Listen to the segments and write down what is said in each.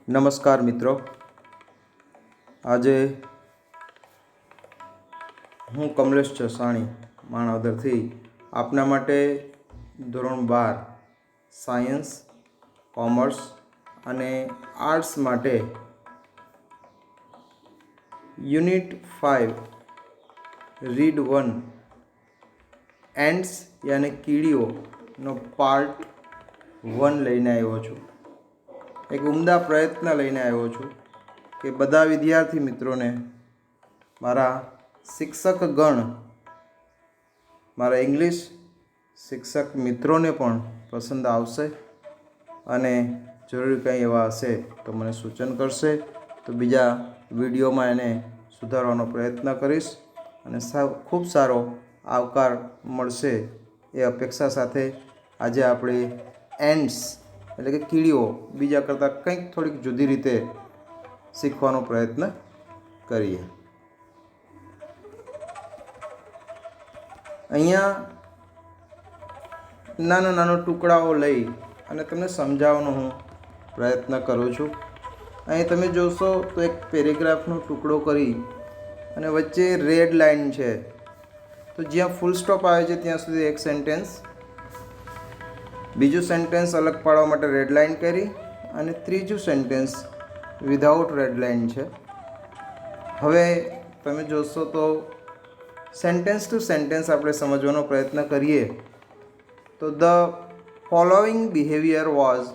નમસ્કાર મિત્રો, આજે હું કમલેશ ચસાણી માણાવદરથી આપના માટે ધોરણ 12 સાયન્સ, કોમર્સ અને આર્ટ્સ માટે યુનિટ 5 રીડ 1 એન્ડ્સ યાને કીડીઓનો પાર્ટ 1 લઈને આવ્યો છું। એક ઉમદા પ્રયત્ન લઈને આવ્યો છું કે બધા વિદ્યાર્થી મિત્રોને, મારા શિક્ષકગણ, મારા ઇંગ્લિશ શિક્ષક મિત્રોને પણ પસંદ આવશે અને જરૂરી કંઈ એવા હશે તો મને સૂચન કરશે તો બીજા વિડીયોમાં એને સુધારવાનો પ્રયત્ન કરીશ અને ખૂબ સારો આવકાર મળશે એ અપેક્ષા સાથે આજે આપણે એન્ડ્સ એટલે કે કીડીઓ બીજા કરતાં કંઈક થોડીક જુદી રીતે શીખવાનો પ્રયત્ન કરીએ। અહીંયા નાના નાના ટુકડાઓ લઈ અને તમને સમજાવવાનો હું પ્રયત્ન કરું છું। અહીં તમે જોશો તો એક પેરેગ્રાફનો ટુકડો કરી અને વચ્ચે રેડ લાઇન છે, તો જ્યાં ફૂલ સ્ટોપ આવે છે ત્યાં સુધી એક સેન્ટેન્સ, બીજું સેન્ટેન્સ અલગ પાડવા માટે રેડ લાઇન કરી અને ત્રીજું સેન્ટેન્સ વિધાઉટ રેડ લાઇન છે। હવે તમે જોશો તો સેન્ટેન્સ ટુ સેન્ટેન્સ આપણે સમજવાનો પ્રયત્ન કરીએ તો the following behaviour was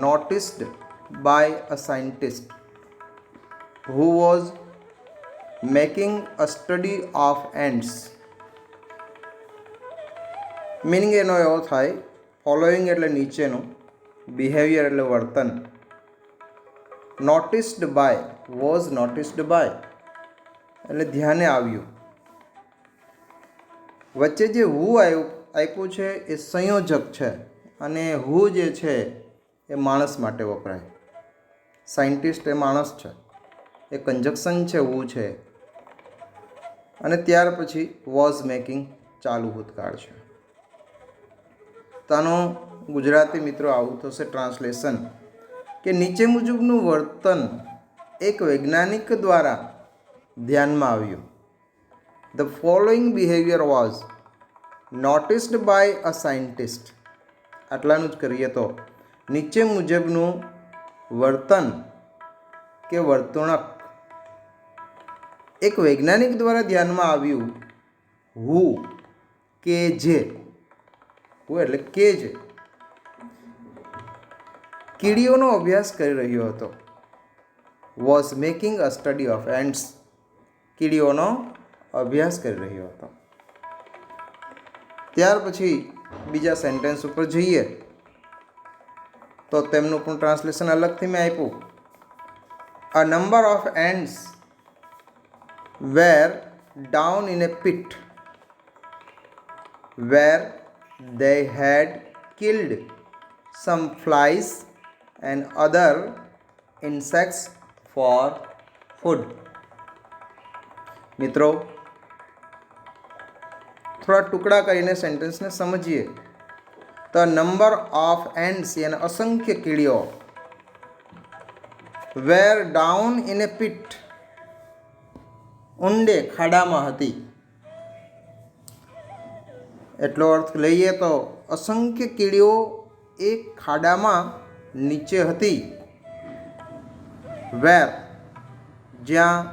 noticed by a scientist who was making a study of ants. Meaning એનો એવો થાય, ફોલોઈંગ એટલે નીચેનું, બિહેવિયર એટલે વર્તન, noticed by, was noticed by એટલે ધ્યાને આવ્યું, વચ્ચે જે હુ આપ્યું છે એ સંયોજક છે અને હુ જે છે એ માણસ માટે વપરાય, સાયન્ટિસ્ટ એ માણસ છે, એ કંજક્શન છે, હુ છે, અને ત્યાર પછી વોઝ મેકિંગ ચાલુ ભૂતકાળ છે। તો આનું ગુજરાતી મિત્રો આવું થશે ટ્રાન્સલેશન કે નીચે મુજબનું વર્તન એક વૈજ્ઞાનિક દ્વારા ધ્યાનમાં આવ્યું। The following behaviour was noticed by a scientist, આટલાનું જ કરીએ તો નીચે મુજબનું વર્તન કે વર્તણૂક એક વૈજ્ઞાનિક દ્વારા ધ્યાનમાં આવ્યું, હુ કે જે, હુ એટલે કે જે કીડીઓનો અભ્યાસ કરી રહ્યો હતો, was making a study of ants, કીડીઓનો અભ્યાસ કરી રહ્યો હતો। ત્યાર પછી બીજા સેન્ટેન્સ ઉપર જઈએ તો તેમનું પણ ટ્રાન્સલેશન અલગથી મેં આપ્યું। A number of ants were down in a pit where they had killed some flies and other insects for food। મિત્રો, થોડા ટુકડા કરીને સેન્ટેન્સને સમજીએ તો નંબર ઓફ એન્ડ્સ યાને અસંખ્ય કીડીઓ, વેર ડાઉન ઇન એ pit ઊંડે ખાડામાં હતી, એટલો અર્થ લઈએ તો અસંખ્ય કીડીઓ એક ખાડામાં નીચે હતી, વેર જ્યાં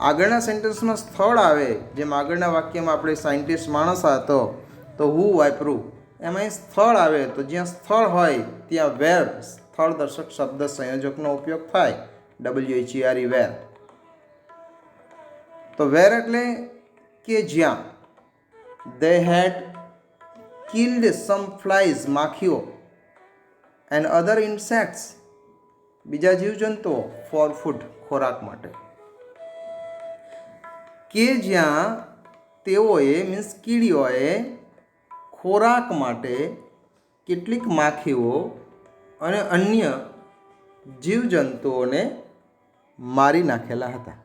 આગળના સેન્ટેન્સમાં સ્થળ આવે, જેમ આગળના વાક્યમાં આપણે સાયન્ટિસ્ટ માણસ હતો તો હુ વાપરું, એમાં સ્થળ આવે તો જ્યાં સ્થળ હોય ત્યાં વેર સ્થળ દર્શક શબ્દ સંયોજકનો ઉપયોગ થાય, WHERE વેર। તો વેર એટલે કે જ્યાં, they had killed some flies માખીઓ and other insects બીજા જીવજંતુઓ for food ખોરાક માટે, કે જ્યાં તેઓએ મીન્સ કીડીઓએ ખોરાક માટે કેટલીક માખીઓ અને અન્ય જીવજંતુઓને મારી નાખેલા હતા।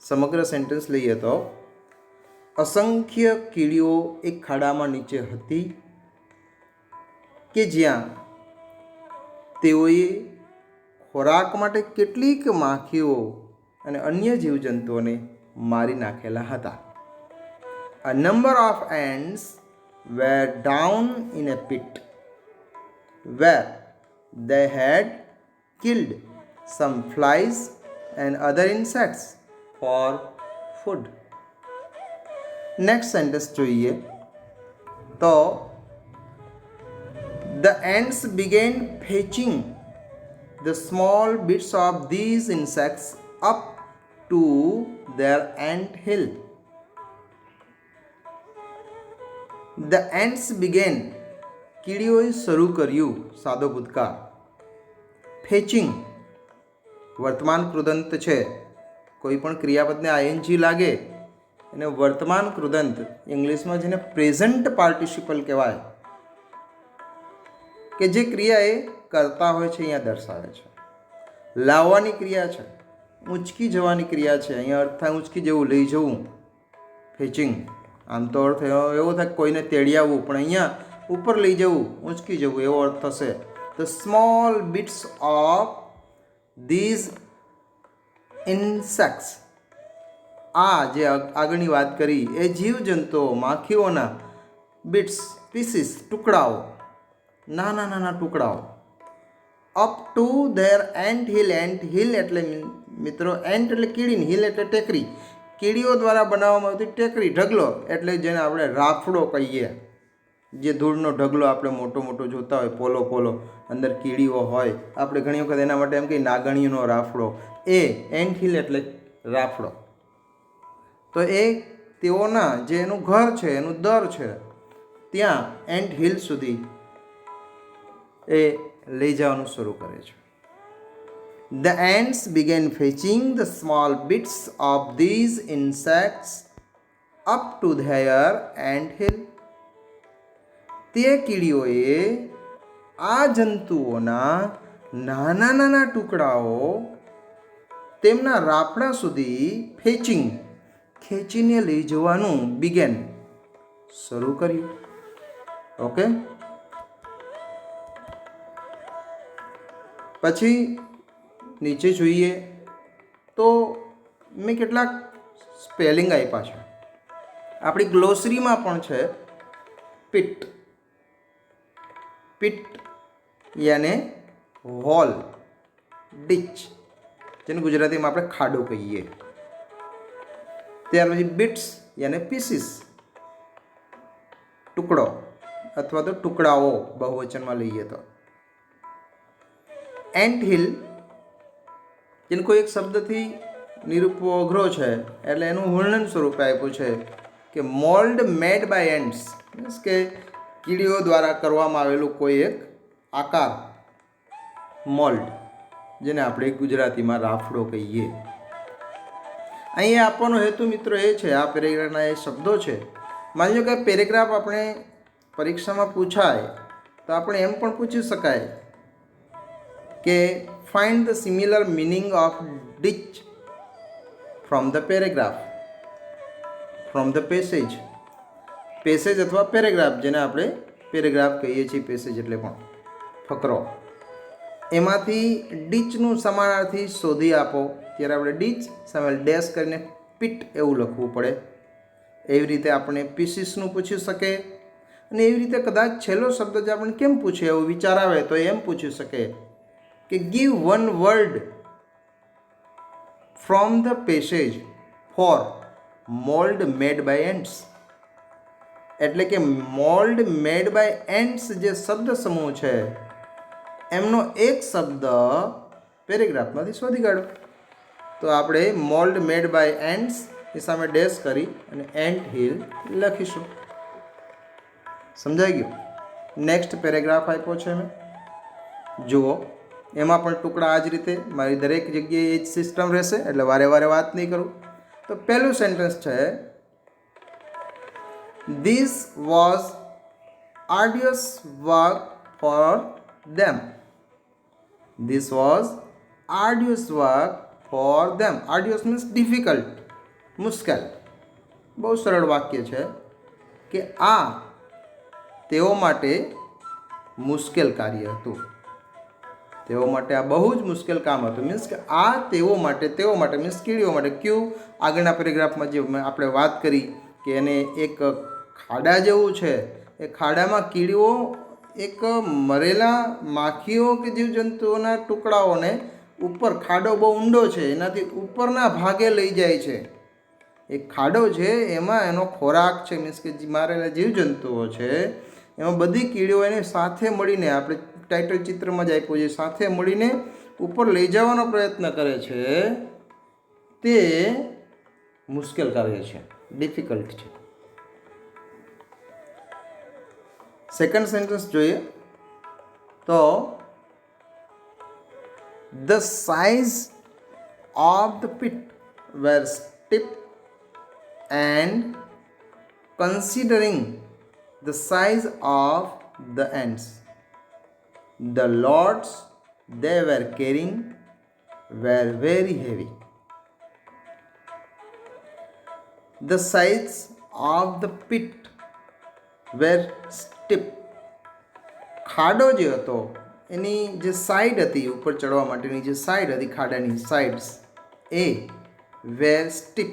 સમગ્ર સેન્ટેન્સ લઈએ તો અસંખ્ય કીડીઓ એક ખાડામાં નીચે હતી કે જ્યાં તેઓએ ખોરાક માટે કેટલીક માખીઓ અને અન્ય જીવજંતુઓને મારી નાખેલા હતા. A number of ants were down in a pit where they had killed some flies and other insects for food. Next sentence જોઈએ તો the ants began fetching the small bits of these insects up to their ant hill. The ants began, કીડીઓએ શરૂ કર્યું, સાદો ભૂતકાળ. ફેચિંગ વર્તમાન કૃદંત છે. કોઈ પણ ક્રિયાપદને આઈએનજી લાગે એને વર્તમાન કૃદંત, ઇંગ્લિશમાં જેને પ્રેઝન્ટ પાર્ટિસિપલ કહેવાય, કે જે ક્રિયા એ કરતા હોય છે અહીંયા દર્શાવે છે. લાવવાની ક્રિયા છે, ઊંચકી જવાની ક્રિયા છે. અહીંયા અર્થ થાય ઊંચકી જવું, લઈ જવું, ફેચિંગ. આમ તો અર્થ એવો થાય કોઈને તેડી આવવું, પણ અહીંયા ઉપર લઈ જવું, ઊંચકી જવું એવો અર્થ થશે. The small bits of this insects, આ જે આગળની વાત કરી એ જીવજંતુઓ, માખીઓના બિટ્સ, પીસીસ, ટુકડાઓ, નાના નાના ટુકડાઓ, up to there ant hill. Ant hill એટલે મિત્રો, એન્ટ એટલે કીડી, હિલ એટલે ટેકરી. કીડીઓ દ્વારા બનાવવામાં આવતી ટેકરી, ઢગલો, એટલે જેને આપણે રાફડો કહીએ. જે ધૂળનો ઢગલો આપણે મોટો મોટો જોતા હોય, પોલો પોલો, અંદર કીડીઓ હોય. આપણે ઘણી વખત એના માટે એમ કહીએ નાગણીનો રાફડો. એ એન્ટ હિલ એટલે રાફડો. તો એ તેઓના જે એનું ઘર છે, એનું દર છે, ત્યાં એન્ટ હિલ સુધી એ લઈ જવાનું શરૂ કરે છે. The ants began fetching the small bits of these insects up to their ant hill. તે કીડીઓએ આ જંતુઓના નાના નાના ટુકડાઓ તેમના રાફડા સુધી ફેચિંગ, ખેંચીને લઈ જવાનું, બિગેન, શરૂ કર્યું. ઓકે, પછી નીચે જોઈએ તો મેં કેટલાક સ્પેલિંગ આપ્યા છે. આપણી ગ્લોસરીમાં પણ છે પિટ. પિટ યાને હોલ, ડીચ, જેને ગુજરાતીમાં આપણે ખાડો કહીએ. ત્યાર પછી બિટ્સ યાને પીસીસ, ટુકડો અથવા તો ટુકડાઓ બહુવચનમાં લઈએ તો. એન્ટ હિલ, જેને કોઈ એક શબ્દથી નિરૂપવો અઘરો છે એટલે એનું વર્ણન સ્વરૂપે આપ્યું છે કે mould made by ants, means કે કીડીઓ દ્વારા કરવામાં આવેલું કોઈ એક આકાર, મોલ્ડ, જેને આપણે ગુજરાતીમાં રાફડો કહીએ. અહીંયા આપવાનો હેતુ મિત્રો એ છે, આ પેરેગ્રાફના એ શબ્દો છે. માની લો કે પેરેગ્રાફ આપણે પરીક્ષામાં પૂછાય તો આપણે એમ પણ પૂછી શકાય કે find the similar meaning of ditch from the paragraph, from the passage. Passage અથવા પેરેગ્રાફ, જેને આપણે પેરેગ્રાફ કહીએ છીએ, પેસેજ એટલે પણ ફકરો, એમાંથી ડીચનું સમાનાર્થી શોધી આપો. ત્યારે આપણે ડીચ સામે ડેશ કરીને પીટ એવું લખવું પડે. એવી રીતે આપણે પીસીસનું પૂછી શકે. અને એવી રીતે કદાચ છેલ્લો શબ્દ જે આપણે કેમ પૂછે એવું વિચાર આવે તો એમ પૂછી શકે કે give one word from the passage for mold made by ants. એટલે કે મોલ્ડ મેડ બાય એન્ટ્સ જે શબ્દ સમૂહ છે એમનો એક શબ્દ પેરેગ્રાફમાંથી શોધી કાઢો. તો આપણે મોલ્ડ મેડ બાય એન્ટ્સ એ સામે ડેશ કરી અને એન્ટ હિલ લખીશું. સમજાઈ ગયું? નેક્સ્ટ પેરેગ્રાફ આપ્યો છે મેં, જુઓ. એમાં પણ ટુકડા આ જ રીતે, મારી દરેક જગ્યાએ એ જ સિસ્ટમ રહેશે, એટલે વારે વારે વાત નહીં કરું. તો પહેલું સેન્ટેન્સ છે, this was arduous work for them. This was arduous work for them. Arduous means difficult, મુશ્કેલ. બહુ સરળ વાક્ય છે કે આ તેઓ માટે મુશ્કેલ કાર્ય હતું. તેઓ માટે આ બહુ જ મુશ્કેલ કામ હતું. મીન્સ કે આ તેઓ માટે મીન્સ કીડીઓ માટે. ક્યુ આગળના પેરેગ્રાફમાં જે આપણે વાત કરી કે એને એક ખાડા જેવું છે, એ ખાડામાં કીડીઓ એક મરેલા માખીઓ કે જીવજંતુઓના ટુકડાઓને ઉપર, ખાડો બહુ ઊંડો છે એનાથી ઉપરના ભાગે લઈ જાય છે. એક ખાડો છે એમાં એનો ખોરાક છે, મીન્સ કે મારેલા જીવજંતુઓ છે એમાં બધી કીડીઓ એને સાથે મળીને, આપણે ટાઇટલ ચિત્રમાં જ આપ્યું છે, સાથે મળીને ઉપર લઈ જવાનો પ્રયત્ન કરે છે. તે મુશ્કેલ કાર્ય છે, ડિફિકલ્ટ છે. સેકન્ડ સેન્ટેન્સ જોઈએ તો the size of the pit were steep and considering the size of the ants, the loads they were carrying were very heavy. The sides of the pit were steep. ખાડો જે હતો એની જે side હતી, ઉપર ચડવા માટેની જે સાઈડ હતી ખાડાની સાઇડ્સ, એ વેર સ્ટીપ.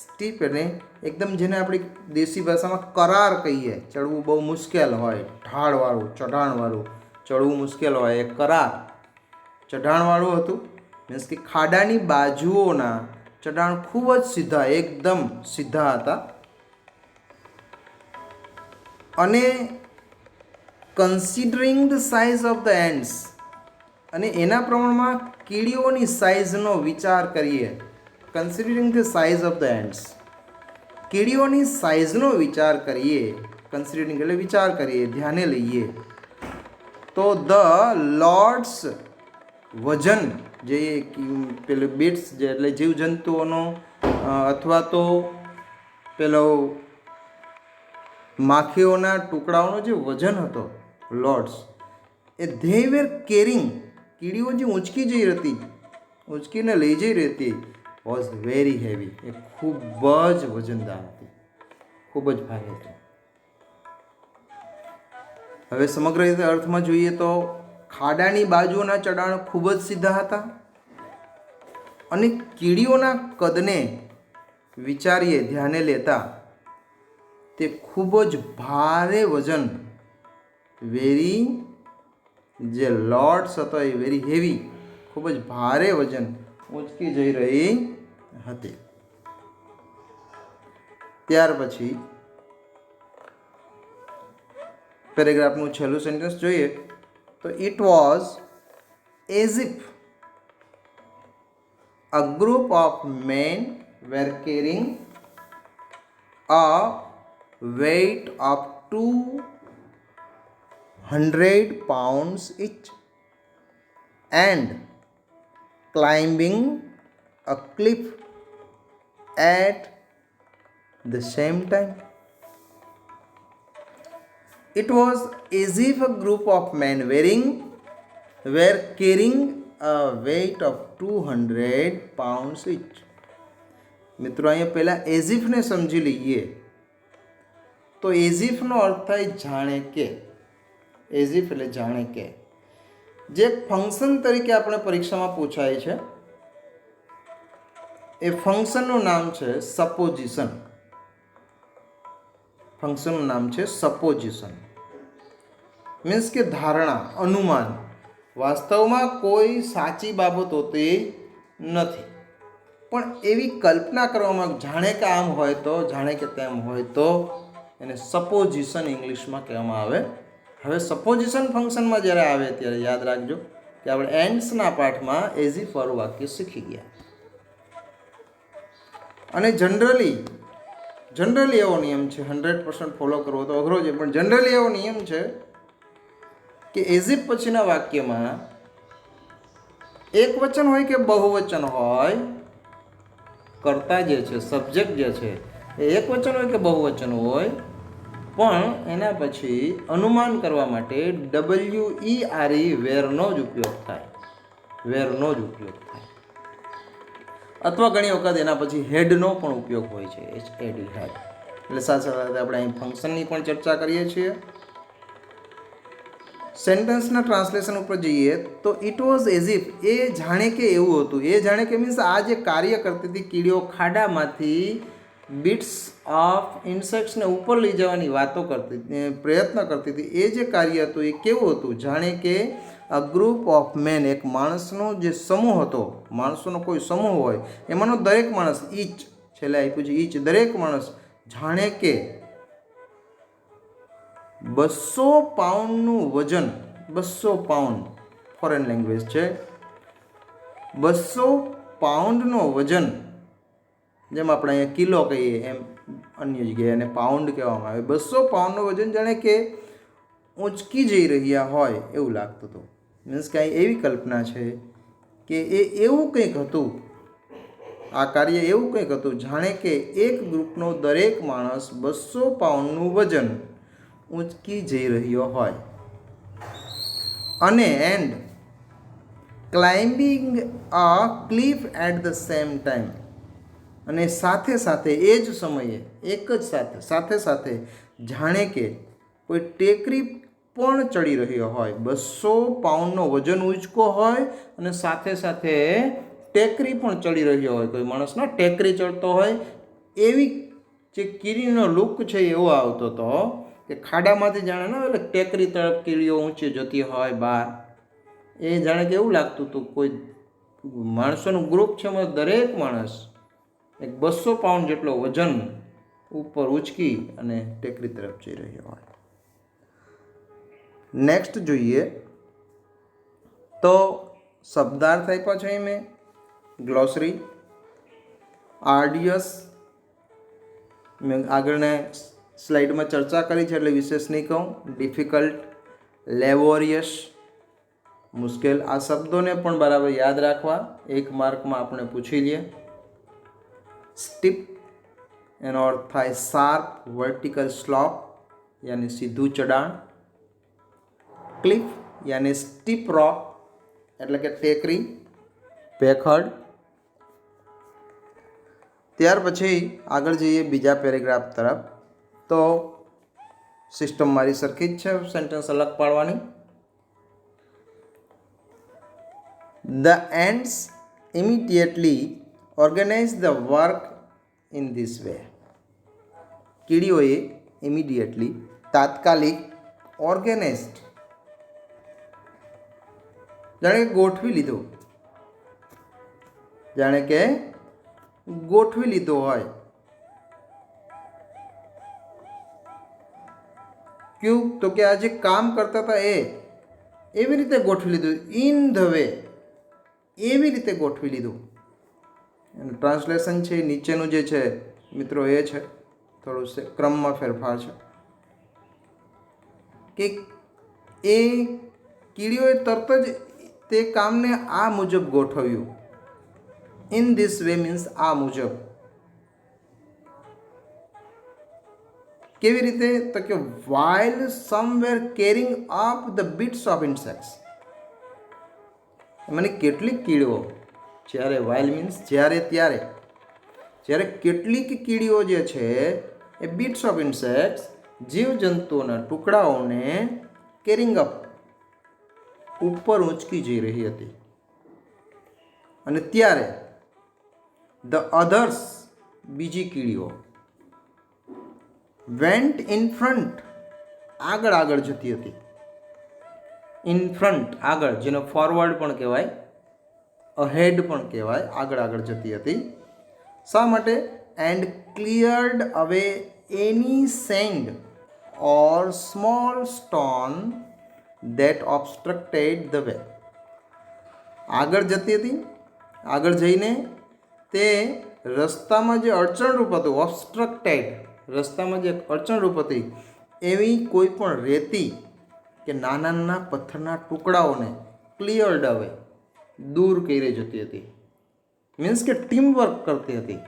સ્ટીપ એટલે એકદમ જેને આપણી દેશી ભાષામાં કરાર કહીએ, ચડવું બહુ મુશ્કેલ હોય, ઢાળવાળું, ચઢાણવાળું, ચડવું મુશ્કેલ હોય, એ કરાર ચઢાણવાળું હતું. મીન્સ કે ખાડાની બાજુઓના ચઢાણ ખૂબ જ સીધા, એકદમ સીધા હતા. અને considering the size of the ants, અને એના પ્રમાણમાં કીડીઓની સાઇઝનો વિચાર કરીએ. Considering the size of the ants, કીડીઓની સાઇઝનો વિચાર કરીએ. કન્સિડરિંગ એટલે વિચાર કરીએ, ધ્યાને લઈએ. તો ધ લોડ્સ, વજન, જે પેલું બીટ્સ જે એટલે જીવજંતુઓનો અથવા તો પેલો માખીઓના ટુકડાઓનો જે વજન હતો, લોડ્સ, એ ધે વેર કેરિંગ, કીડીઓ જે ઊંચકી જઈ હતી, ઊંચકીને લઈ જઈ રહી હતી, વોઝ વેરી હેવી, એ ખૂબ જ વજનદાર હતી, ખૂબ જ ભારે હતી. હવે સમગ્ર રીતે અર્થમાં જોઈએ તો ખાડાની બાજુઓના ચઢાણ ખૂબ જ સીધા હતા અને કીડીઓના કદને વિચારીએ, ધ્યાને લેતા તે ખૂબ જ ભારે વજન, વેરી, જે લોડ્સ હતો એ વેરી હેવી, ખૂબ જ ભારે વજન ઊંચકી જઈ રહી હતી. ત્યાર પછી પેરેગ્રાફનું છેલ્લું સેન્ટેન્સ જોઈએ તો it was as if a group of men were carrying a weight of 200 pounds each and climbing a cliff at the same time. It was as if a group of men were carrying a weight of 200 pounds each. મિત્રો અહીંયા પહેલાં એઝિફને સમજી લઈએ તો એઝિફનો અર્થ થાય જાણે કે. એઝિફ એટલે જાણે કે, જે ફંક્શન તરીકે આપણે પરીક્ષામાં પૂછાય છે એ ફંક્શનનું નામ છે સપોઝિશન. ફંક્શનનું નામ છે સપોઝિશન. મીન્સ કે ધારણા, અનુમાન. વાસ્તવમાં કોઈ સાચી બાબત હોતી નથી, પણ એવી કલ્પના કરવામાં, જાણે કે આમ હોય તો, જાણે કે તેમ હોય તો, એને સપોઝિશન ઇંગ્લિશમાં કહેવામાં આવે. હવે સપોઝિશન ફંક્શનમાં જ્યારે આવે ત્યારે યાદ રાખજો કે આપણે એન્ડ્સના પાઠમાં એઝિફ વાળું વાક્ય શીખી ગયા. અને જનરલી એવો નિયમ છે, 100% ફોલો કરવો તો અઘરો છે, પણ જનરલી એવો નિયમ છે કે એઝિફ પછીના વાક્યમાં એક વચન હોય કે બહુવચન હોય, કર્તા જે છે, સબ્જેક્ટ જે છે એ એક વચન હોય કે બહુવચન હોય, પણ એના પછી અનુમાન કરવા માટે WERE વેરનો જ ઉપયોગ થાય. વેરનો જ ઉપયોગ થાય. અથવા ઘણી વખત એના પછી હેડનો પણ ઉપયોગ હોય છે, HAD, હેડ. એટલે સાથે સાથે આપણે અહીં ફંક્શનની પણ ચર્ચા કરીએ છીએ. સેન્ટેન્સના ટ્રાન્સલેશન ઉપર જઈએ તો ઇટ વોઝ એઝ ઇફ, એ જાણે કે એવું હતું, એ જાણે કે મીન્સ આ જે કાર્ય કરતી હતી કીડીઓ ખાડામાંથી બીટ્સ ઓફ ઇન્સેક્ટ્સને ઉપર લઈ જવાની વાતો કરતી, પ્રયત્ન કરતી હતી, એ જે કાર્ય હતું એ કેવું હતું, જાણે કે અ ગ્રુપ ઓફ મેન, એક માણસનો જે સમૂહ હતો, માણસોનો કોઈ સમૂહ હોય એમાંનો દરેક માણસ, ઈચ છેલ્લે આપ્યું છે ઈચ, દરેક માણસ જાણે કે 200 પાઉન્ડનું વજન, 200 પાઉન્ડ ફોરેન લેંગ્વેજ છે, 200 પાઉન્ડનો વજન, જેમ આપણે અહીંયા કિલો કહીએ એમ અન્ય જગ્યાએ એને પાઉન્ડ કહેવામાં આવે, 200 પાઉન્ડનું વજન જાણે કે ઊંચકી જઈ રહ્યા હોય એવું લાગતું હતું. મીન્સ કે એવી કલ્પના છે કે એ એવું કંઈક હતું, આ કાર્ય એવું કંઈક હતું જાણે કે એક ગ્રુપનો દરેક માણસ 200 પાઉન્ડનું વજન ઊંચકી જઈ રહ્યો હોય. અને and climbing a cliff at the same time, અને સાથે સાથે એ જ સમયે, એક જ સાથે સાથે જાણે કે કોઈ ટેકરી પણ ચડી રહ્યો હોય, 200 પાઉન્ડનો વજન ઊંચકો હોય અને સાથે સાથે ટેકરી પણ ચડી રહ્યો હોય, કોઈ માણસનો ટેકરી ચડતો હોય, એવી જે કીડીનો લુક છે એવો આવતો હતો કે ખાડામાંથી જાણે ને એટલે ટેકરી તરફ કીડીઓ ઊંચી જતી હોય બહાર, એ જાણે કે એવું લાગતું હતું કોઈ માણસોનું ગ્રુપ છે, એમાં દરેક માણસ એક 200 પાઉન્ડ જેટલો વજન ઉપર ઉચકી અને ટેકરી તરફ જઈ રહ્યો હોય. નેક્સ્ટ જોઈએ તો શબ્દાર્થ આપ્યા છે મેં, ગ્લોસરી, આર્ડિયસ મેં આગળના સ્લાઇડમાં ચર્ચા કરી છે એટલે વિશેષ નહીં કહું, ડિફિકલ્ટ, લેબોરિયસ મુશ્કેલ, આ શબ્દોને પણ બરાબર યાદ રાખવા, એક માર્કમાં આપણે પૂછી લઈએ. સ્ટીપ એનો અર્થ થાય શાર્પ, વર્ટિકલ સ્લોપ યાની સીધું ચડાણ, ક્લિફ યાની સ્ટીપ રોક એટલે કે ટેકરી, ભેખડ. ત્યાર પછી આગળ જઈએ બીજા પેરેગ્રાફ તરફ, તો સિસ્ટમ મારી સરખી જ છે, સેન્ટેન્સ અલગ પાડવાની. The ants immediately organize the work in this way. કીડીઓએ ઇમિડિયેટલી, તાત્કાલિક, ઓર્ગેનાઇઝડ જાણે કે ગોઠવી લીધું, જાણે કે ગોઠવી લીધો હોય. ક્યું તો કે આ જે કામ કરતા હતા એ એવી રીતે ગોઠવી લીધું, ઇન ધ વે, એવી રીતે ગોઠવી લીધું. એનું ટ્રાન્સલેશન છે નીચેનું જે છે મિત્રો એ છે, થોડું ક્રમમાં ફેરફાર છે કે એ કીડીઓએ તરત જ તે કામને આ મુજબ ગોઠવ્યું. ઇન ધીસ વે મીન્સ આ મુજબ. કેવી રીતે તો કે while some were carrying up the bits of insects, મને કેટલીક કીડીઓ, જ્યારે while મીન્સ જ્યારે, ત્યારે, જ્યારે કેટલીક કીડીઓ જે છે એ bits of insects જીવજંતુઓના ટુકડાઓને કેરિંગ અપ ઉપર ઊંચકી જઈ રહી હતી. અને ત્યારે ધ અધર્સ બીજી કીડીઓ વેન્ટ ઇન ફ્રન્ટ આગળ આગળ જતી હતી. ઇન ફ્રન્ટ આગળ, જેનો ફોરવર્ડ પણ કહેવાય, અહેડ પણ કહેવાય, આગળ આગળ જતી હતી. શા માટે? And cleared away any sand or small stone that obstructed the way. આગળ જતી હતી, આગળ જઈને તે રસ્તામાં જે અડચણરૂપ હતું, ઓબસ્ટ્રક્ટેડ, રસ્તામાં જે અડચણરૂપ હતી એવી કોઈ પણ રેતી કે નાના નાના પથ્થરના ટુકડાઓને ક્લિયર્ડ અવે, દૂર કરી જતી હતી. મીન્સ કે ટીમ વર્ક કરતી હતી.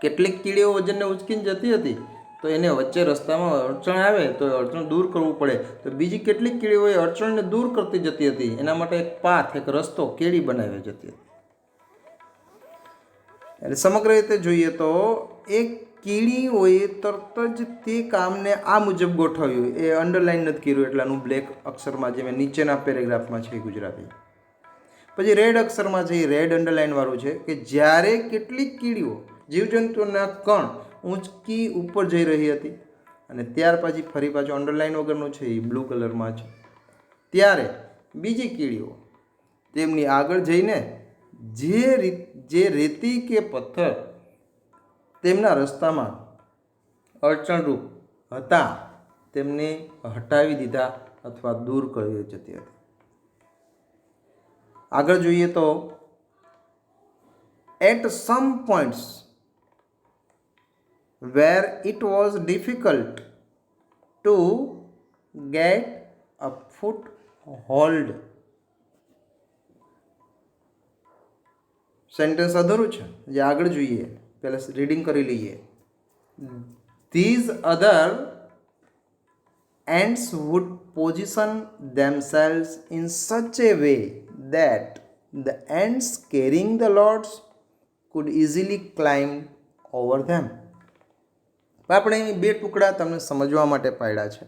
કેટલીક કીડીઓ વજનને ઉચકીને જતી હતી તો એને વચ્ચે રસ્તામાં અડચણ આવે તો એ અડચણ દૂર કરવું પડે, તો બીજી કેટલીક કીડીઓ એ અડચણને દૂર કરતી જતી હતી. એના માટે એક પાથ, એક રસ્તો કેડી બનાવી જતી હતી. એટલે સમગ્ર રીતે જોઈએ તો એક કીડીઓએ તરત જ તે કામને આ મુજબ ગોઠવ્યું. એ અંડરલાઇન નથી કર્યું એટલે આનું બ્લેક અક્ષરમાં જે મેં નીચેના પેરેગ્રાફમાં છે એ ગુજરાતી. પછી રેડ અક્ષરમાં છે એ રેડ અંડરલાઇનવાળું છે કે જ્યારે કેટલીક કીડીઓ જીવજંતુઓના કણ ઊંચકી ઉપર જઈ રહી હતી અને ત્યાર પછી ફરી પાછું અંડરલાઇન વગરનું છે એ બ્લુ કલરમાં છે, ત્યારે બીજી કીડીઓ તેમની આગળ જઈને જે રેતી કે પથ્થર તેમના રસ્તામાં અડચણરૂપ હતા તેમને હટાવી દીધા અથવા દૂર કરી જતી હતી. આગળ જોઈએ તો at some points where it was difficult to get a foothold. Sentence અધૂરું છે, જે આગળ જોઈએ પહેલા રીડિંગ કરી લઈએ. These other ants would position themselves in such a way that the ants carrying the loads could easily climb over them. આપણે અહીં બે ટુકડા તમને સમજવા માટે પાડ્યા છે.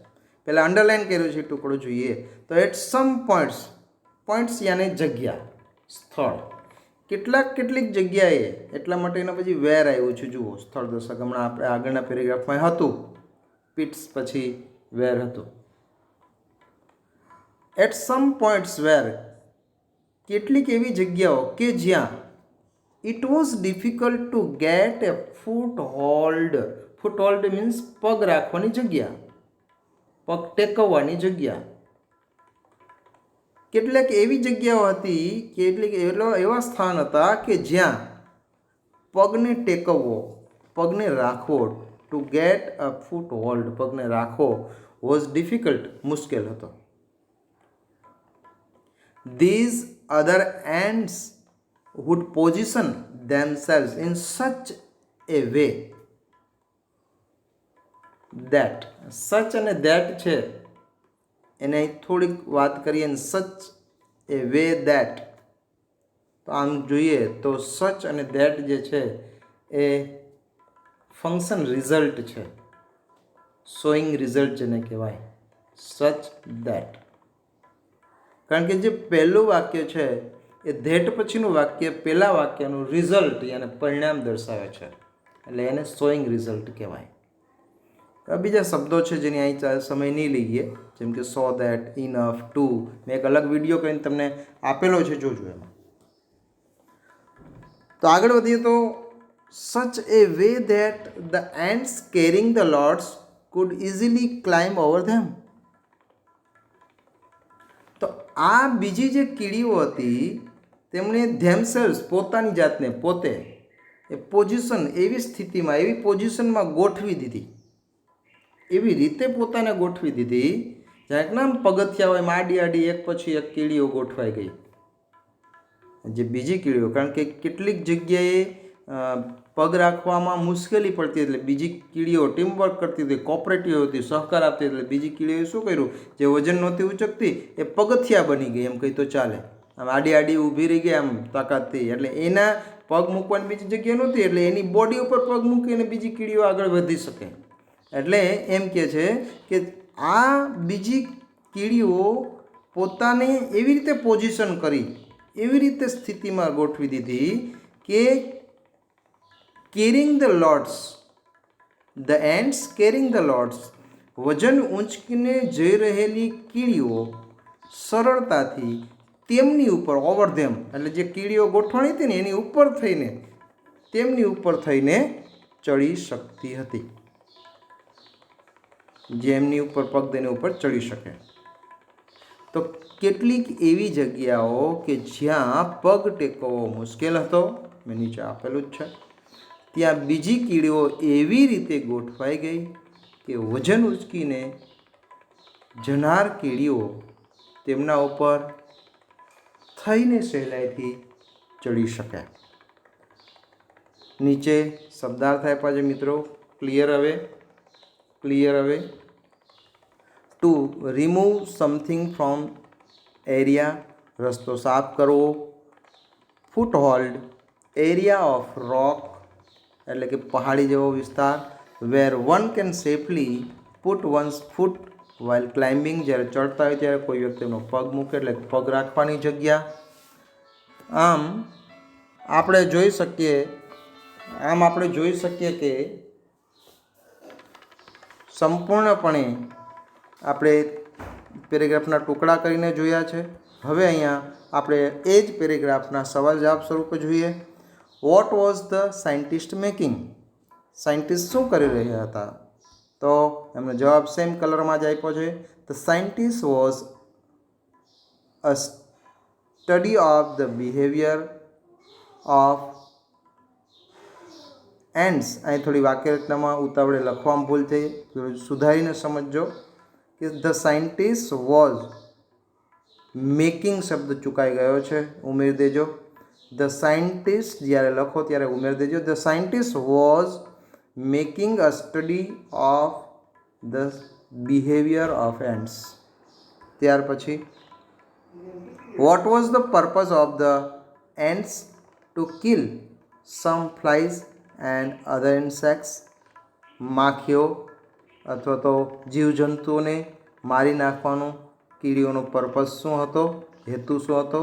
પહેલાં અંડરલાઇન કર્યું છે ટુકડો જોઈએ તો એટ સમ પોઈન્ટ્સ યાની જગ્યા, સ્થળ, કેટલીક જગ્યાએ, એટલા માટે એના પછી વેર આવ્યું છે. જુઓ સ્થળ દર્શક, હમણાં આપણે આગળના પેરેગ્રાફમાં હતું પીટ્સ પછી વેર હતું. એટ સમ પોઈન્ટ્સ વેર, કેટલીક એવી જગ્યાઓ કે જ્યાં it was difficult to get a foothold. Foothold means પગ રાખવાની જગ્યા, પગ ટેકવવાની જગ્યા. કેટલીક એવી જગ્યાઓ હતી, કેટલીક એવા સ્થાન હતા કે જ્યાં પગને ટેકવવો, પગને રાખવો, ટુ ગેટ અ ફૂટહોલ્ડ, પગને રાખવો, વોઝ ડિફિકલ્ટ, મુશ્કેલ હતો. These other ants would position themselves in such a way that, such અને that છે એને થોડીક વાત કરીએ ને, સચ એ વે દેટ, તો આમ જોઈએ તો સચ અને દેટ જે છે એ ફંક્શન રિઝલ્ટ છે, શોઈંગ રિઝલ્ટ જેને કહેવાય, સચ દેટ. કારણ કે જે પહેલું વાક્ય છે એ ધેટ પછીનું વાક્ય પહેલાં વાક્યનું રિઝલ્ટ યાને પરિણામ દર્શાવે છે, એટલે એને શોઈંગ રિઝલ્ટ કહેવાય. બીજા શબ્દો છે જેની અહીં સમય નહીં લઈએ, જેમ કે સો દેટ, ઇનફ, ટુ. મેં એક અલગ વિડીયો કરીને તમને આપેલો છે, જોજો એમાં. તો આગળ વધીએ તો such a way that the ants carrying the loads could easily climb over them. તો આ બીજી જે કીડીઓ હતી તેમણે ધેમસેલ્સ, પોતાની જાતને, પોતે એ પોઝિશન, એવી સ્થિતિમાં, એવી પોઝિશનમાં ગોઠવી દીધી, એવી રીતે પોતાને ગોઠવી દીધી જ્યાં નામ પગથિયા હોય આડી એક પછી એક કીડીઓ ગોઠવાઈ ગઈ. જે બીજી કીડીઓ, કારણ કે કેટલીક જગ્યાએ પગ રાખવામાં મુશ્કેલી પડતી, એટલે બીજી કીડીઓ ટીમવર્ક કરતી હતી, કોઓપરેટિવ હતી, સહકાર આપતી, એટલે બીજી કીડીઓએ શું કર્યું, જે વજન નહોતી ઉચકતી એ પગથિયા બની ગઈ, એમ કહી તો ચાલે. આમ આડી ઊભી રહી ગઈ આમ તાકાતથી, એટલે એના પગ મૂકવાની બીજી જગ્યા નહોતી, એટલે એની બોડી ઉપર પગ મૂકીને બીજી કીડીઓ આગળ વધી શકે. એટલે એમ કહે છે કે આ બીજી કીડીઓ પોતાને એવી રીતે પોઝિશન કરી, એવી રીતે સ્થિતિમાં ગોઠવી દીધી કે carrying the loads, the ants carrying the loads, વજન ઊંચકીને જઈ રહેલી કીડીઓ સરળતાથી તેમની ઉપર, ઓવર ધેમ, એટલે જે કીડીઓ ગોઠવાણી હતી ને એની ઉપર થઈને, તેમની ઉપર થઈને ચડી શકતી હતી, જે એમની ઉપર પગ દઈને ઉપર ચડી શકે. તો કેટલીક એવી જગ્યાઓ કે જ્યાં પગ ટેકવવો મુશ્કેલ હતો, મેં નીચે આપેલું જ છે, ત્યાં બીજી કીડીઓ એવી રીતે ગોઠવાઈ ગઈ કે વજન ઉચકીને જનાર કીડીઓ તેમના ઉપર થઈને સહેલાઈથી ચડી શકે. નીચે શબ્દાર્થ આપ્યા છે મિત્રો, ક્લિયર હવે. Two remove something from area, રસ્તો સાફ કરવો. ફૂટહોલ્ડ, એરિયા ઓફ રોક, એટલે કે પહાડી જેવો વિસ્તાર. Where one can safely put one's foot while climbing, જ્યારે ચડતા હોય ત્યારે કોઈ વ્યક્તિનો પગ મૂકે એટલે પગ રાખવાની જગ્યા. આમ આપણે જોઈ શકીએ કે સંપૂર્ણપણે આપણે પેરેગ્રાફના ટુકડા કરીને જોયા છે. હવે અહીંયા આપણે એ જ પેરેગ્રાફના સવાલ જવાબ સ્વરૂપે જોઈએ. Vote was the scientist making? Scientist શું કરી રહ્યા હતા? તો એમનો જવાબ સેમ કલરમાં જ આપ્યો છે. The scientist was a study of the behaviour of ants. અહીં થોડી વાક્ય રચનામાં ઉતાવળે લખવામાં ભૂલ થઈ, સુધારીને સમજજો કે ધ સાયન્ટિસ્ટ વોઝ, મેકિંગ શબ્દ ચૂકાઈ ગયો છે, ઉમેરી દેજો. ધ સાયન્ટિસ્ટ જ્યારે લખો ત્યારે ઉમેરી દેજો. The scientist was making a study of the behaviour of ants. ત્યાર પછી what was the purpose of the ants to kill some flies and other insects. માખીઓ અથવા તો જીવજંતુઓને મારી નાખવાનું કીડીઓનો પર્પઝ શું હતો, હેતુ શું હતો?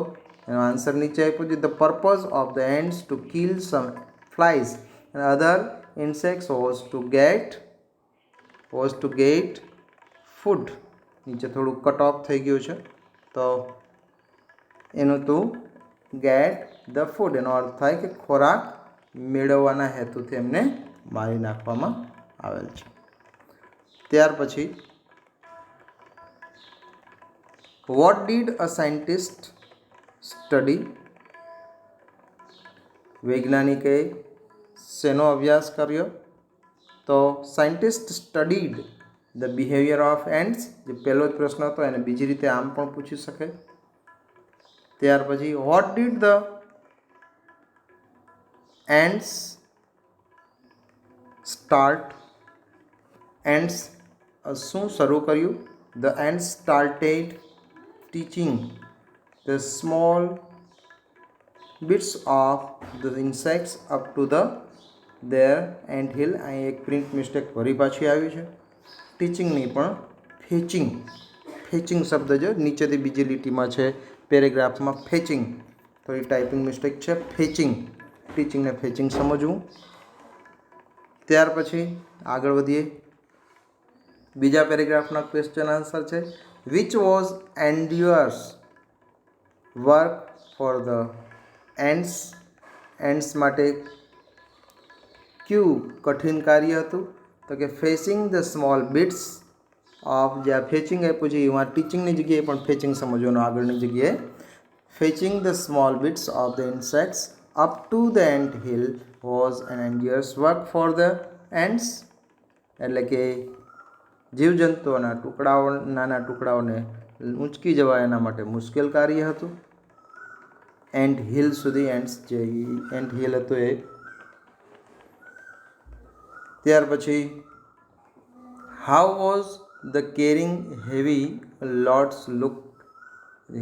એનો આન્સર નીચે આપ્યો છે. The purpose of the ants to kill some flies and other insects was to get food. નીચે થોડું કટ ઓફ થઈ ગયું છે, તો એનું ટુ ગેટ ધ ફૂડ એનો અર્થ થાય કે ખોરાક મેળવવાના હેતુથી એમને મારી નાખવામાં આવેલ છે. ત્યાર પછી what did a scientist study? વૈજ્ઞાનિકે શેનો અભ્યાસ કર્યો? તો scientist studied the behaviour of ants. જે પહેલો જ પ્રશ્ન હતો એને બીજી રીતે આમ પણ પૂછી શકે. ત્યાર પછી what did the ants start? Ants શું શરૂ કર્યું? The ants started teaching the small bits of the insects up to their ant hill. અહીં એક પ્રિન્ટ મિસ્ટેક ફરી પાછી આવી છે. ટીચિંગ નહીં પણ ફેચિંગ શબ્દ જો નીચેથી બીજી લીટીમાં છે પેરેગ્રાફમાં. ફેચિંગ થોડી ટાઈપિંગ મિસ્ટેક છે. ફેચિંગ, ટીચિંગને ફેચિંગ સમજવું. ત્યાર પછી આગળ વધીએ. બીજા પેરેગ્રાફના ક્વેશ્ચન આન્સર છે. Which was arduous work for the ants? Ants માટે કયું કઠિન કાર્ય હતું? તો કે fetching the small bits of. જ્યાં ફેચિંગ આપ્યું છે એમાં ટીચિંગની જગ્યાએ પણ ફેચિંગ સમજવાનું. આગળની જગ્યાએ fetching the small bits of the insects up to the ant hill was an arduous work for the ants. એટલે કે જીવજંતુઓના નાના ટુકડાઓને ઊંચકી જવા એના માટે મુશ્કેલ કાર્ય હતું. એન્ટ હિલ સુધી, એન્ટ હિલ હતું એ. ત્યાર પછી how was the carrying heavy loads look?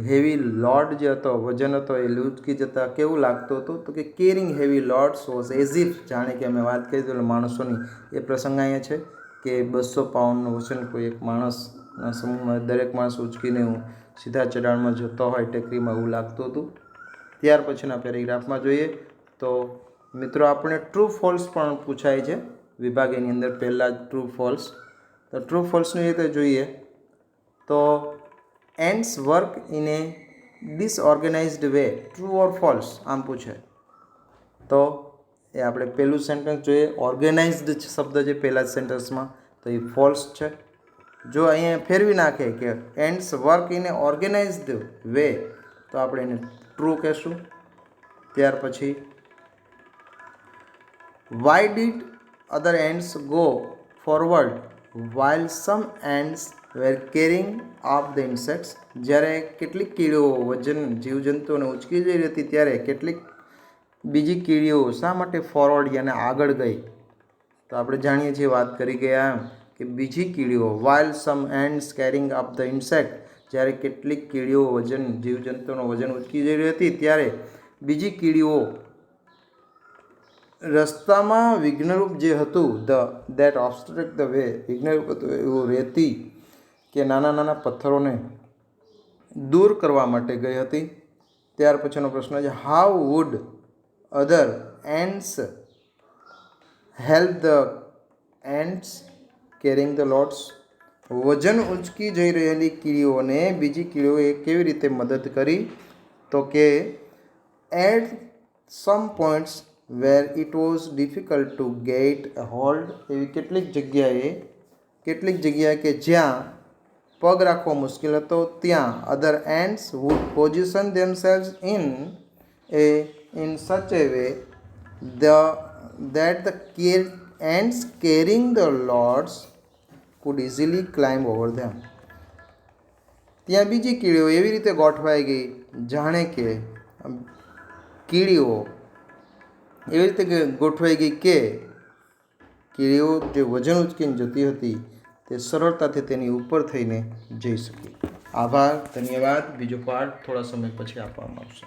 Heavy load જે હતો, વજન હતો, એ ઊંચકી જતા કેવું લાગતું હતું? તો કે carrying heavy loads was as if, જાણે કે અમે વાત કરી તો માણસોની એ પ્રસંગ અહીંયા છે કે 200 પાઉન્ડનું વજન કોઈ એક માણસના સમૂહમાં દરેક માણસ ઊંચકીને સીધા ચઢાણમાં જતો હોય ટેકરીમાં, એવું લાગતું હતું. ત્યાર પછીના પેરેગ્રાફમાં જોઈએ તો મિત્રો આપણે ટ્રુ ફોલ્સ પણ પૂછાય છે વિભાગ એની અંદર. પહેલાં જ ટ્રુ ફોલ્સ. તો ટ્રુ ફોલ્સની રીતે જોઈએ તો ants work in a disorganised way. True or false આમ પૂછે તો એ આપણે પહેલું સેન્ટેન્સ જોઈએ. ઓર્ગેનાઇઝડ શબ્દ છે પહેલાં જ સેન્ટેન્સમાં, તો એ ફોલ્સ છે. જો અહીંયા ફેરવી નાખે કે ants work in a organised way તો આપણે એને ટ્રુ કહેશું. ત્યાર પછી why did other ants go forward while some ants were carrying of the insects? જ્યારે કેટલીક કીડીઓ જીવજંતુઓને ઊંચકી જઈ હતી ત્યારે કેટલીક બીજી કીડીઓ શા માટે ફોરવર્ડ યાને આગળ ગઈ? તો આપણે જાણીએ છીએ, વાત કરી ગયા કે બીજી કીડીઓ while some ants carrying up the insect, જ્યારે કેટલીક કીડીઓ જીવજંતુઓનું વજન ઊંચકી જઈ રહી હતી ત્યારે બીજી કીડીઓ રસ્તામાં વિઘ્નરૂપ જે હતું દેટ ઓબ્સ્ટ્રક્ટ ધ વે, વિઘ્નરૂપ હતું એવું રેતી કે નાના નાના પથ્થરોને દૂર કરવા માટે ગઈ હતી. ત્યાર પછીનો પ્રશ્ન છે how would other ants help the ants carrying the loads. વજન ઉંચકી જઈ રહેલી કીડીઓને બીજી કીડીઓએ કેવી રીતે મદદ કરી? તો કે at some points where it was difficult to get a hold. એવી કેટલીક જગ્યાએ કે જ્યાં પગ રાખવો મુશ્કેલ હતો, ત્યાં other ants would position themselves in such a way that the ants carrying the loads could easily climb over them. ત્યાં બીજી કીડીઓ એવી રીતે ગોઠવાઈ ગઈ જાણે કે કીડીઓ એવી રીતે ગોઠવાઈ ગઈ કે કીડીઓ જે વજન ઉચકીને જતી હતી તે સરળતાથી તેની ઉપર થઈને જઈ શકી. આભાર, ધન્યવાદ. બીજો પાઠ થોડા સમય પછી આપવામાં આવશે.